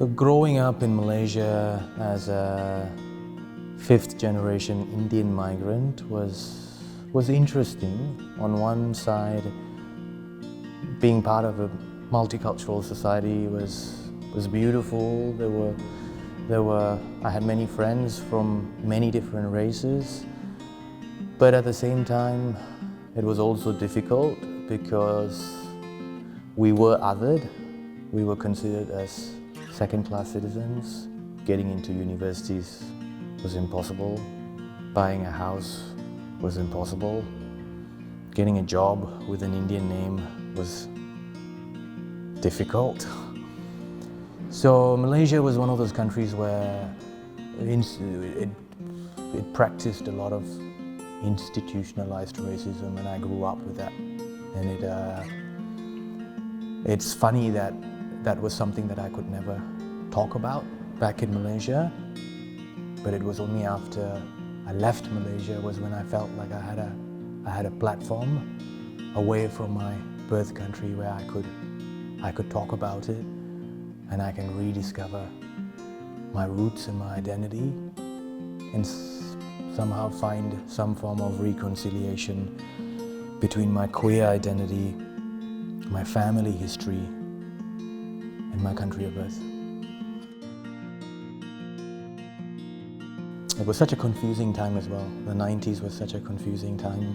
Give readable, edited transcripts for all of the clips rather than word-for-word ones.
So growing up in Malaysia as a fifth generation Indian migrant was interesting. On one side, being part of a multicultural society was beautiful. I had many friends from many different races, but at the same time, it was also difficult because we were othered. We were considered as second-class citizens. Getting into universities was impossible. Buying a house was impossible. Getting a job with an Indian name was difficult. So Malaysia was one of those countries where it practiced a lot of institutionalized racism, and I grew up with that. And it's funny that that was something that I could never talk about back in Malaysia, but it was only after I left Malaysia was when I felt like I had a platform away from my birth country where I could talk about it, and I can rediscover my roots and my identity and somehow find some form of reconciliation between my queer identity, my family history, and my country of birth. It was such a confusing time as well. The 90s was such a confusing time.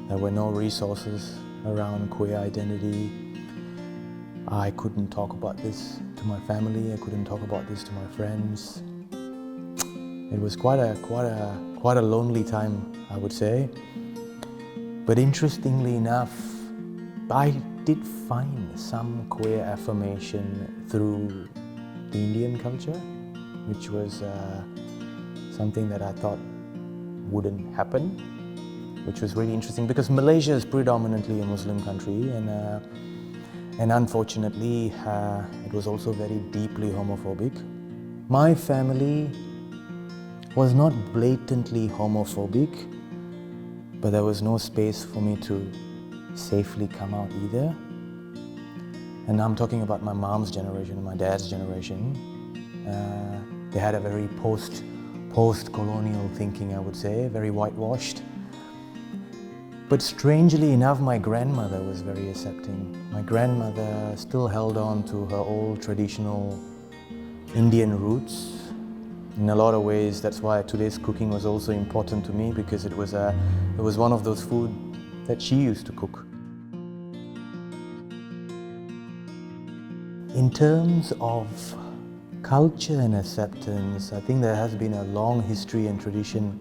There were no resources around queer identity. I couldn't talk about this to my family. I couldn't talk about this to my friends. It was quite a lonely time, I would say. But interestingly enough, I did find some queer affirmation through the Indian culture, which was something that I thought wouldn't happen, which was really interesting because Malaysia is predominantly a Muslim country, and unfortunately it was also very deeply homophobic. My family was not blatantly homophobic, but there was no space for me to safely come out either. And I'm talking about my mom's generation, my dad's generation. They had a very post-colonial thinking, I would say, very whitewashed. But strangely enough, my grandmother was very accepting. My grandmother still held on to her old traditional Indian roots. In a lot of ways, that's why today's cooking was also important to me, because it was one of those food that she used to cook. In terms of culture and acceptance, I think there has been a long history and tradition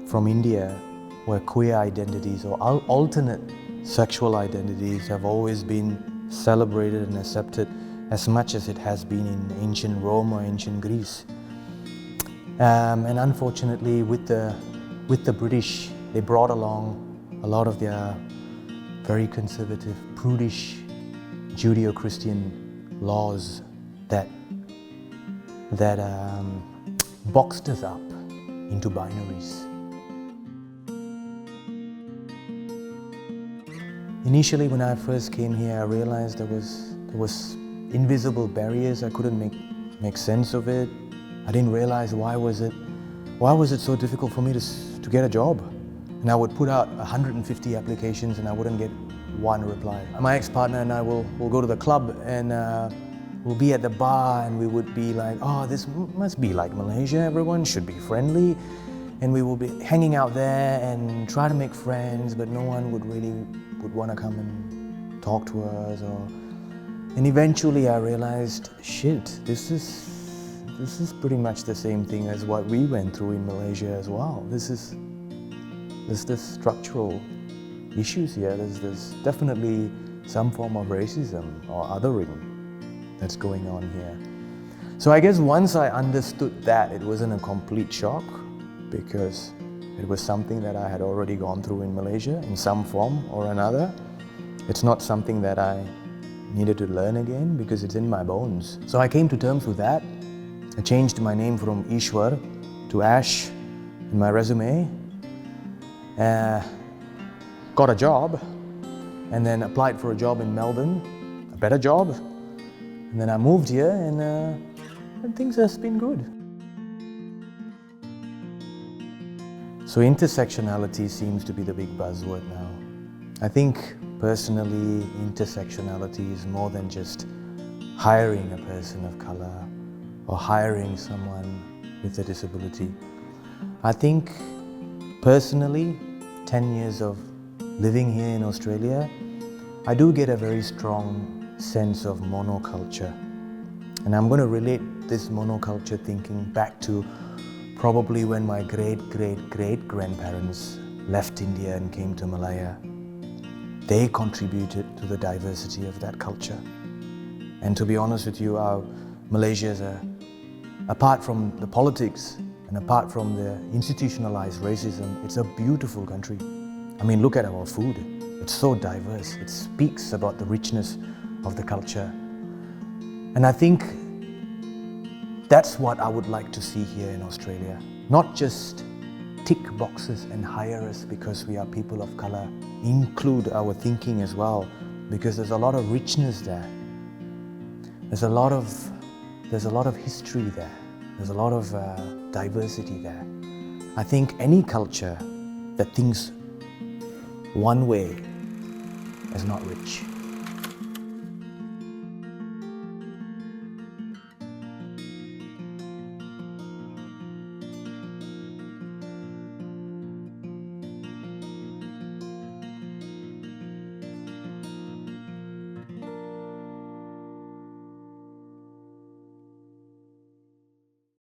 from India where queer identities or alternate sexual identities have always been celebrated and accepted as much as it has been in ancient Rome or ancient Greece. And unfortunately, with the British, they brought along a lot of their very conservative, prudish, Judeo-Christian laws that boxed us up into binaries. Initially, when I first came here, I realized there was invisible barriers. I couldn't make sense of it. I didn't realize why was it so difficult for me to get a job. And I would put out 150 applications and I wouldn't get one reply. My ex-partner and I will go to the club and we'll be at the bar and we would be like, oh, this must be like Malaysia, everyone should be friendly. And we will be hanging out there and try to make friends, but no one would want to come and talk to us. And eventually I realized, shit, this is pretty much the same thing as what we went through in Malaysia as well. There's structural issues here. There's definitely some form of racism or othering that's going on here. So I guess once I understood that, it wasn't a complete shock, because it was something that I had already gone through in Malaysia in some form or another. It's not something that I needed to learn again because it's in my bones. So I came to terms with that. I changed my name from Eswar to Ash in my resume. Got a job and then applied for a job in Melbourne, a better job. And then I moved here and things have been good. So intersectionality seems to be the big buzzword now. I think personally intersectionality is more than just hiring a person of color or hiring someone with a disability. I think personally, 10 years of living here in Australia, I do get a very strong sense of monoculture. And I'm going to relate this monoculture thinking back to probably when my great-great-great-grandparents left India and came to Malaya. They contributed to the diversity of that culture. And to be honest with you, Malaysia is apart from the politics and apart from the institutionalized racism, it's a beautiful country. I mean, look at our food. It's so diverse. It speaks about the richness of the culture. And I think that's what I would like to see here in Australia. Not just tick boxes and hire us because we are people of color. Include our thinking as well, because there's a lot of richness there. There's a lot of history there. There's a lot of diversity there. I think any culture that thinks one way is not rich.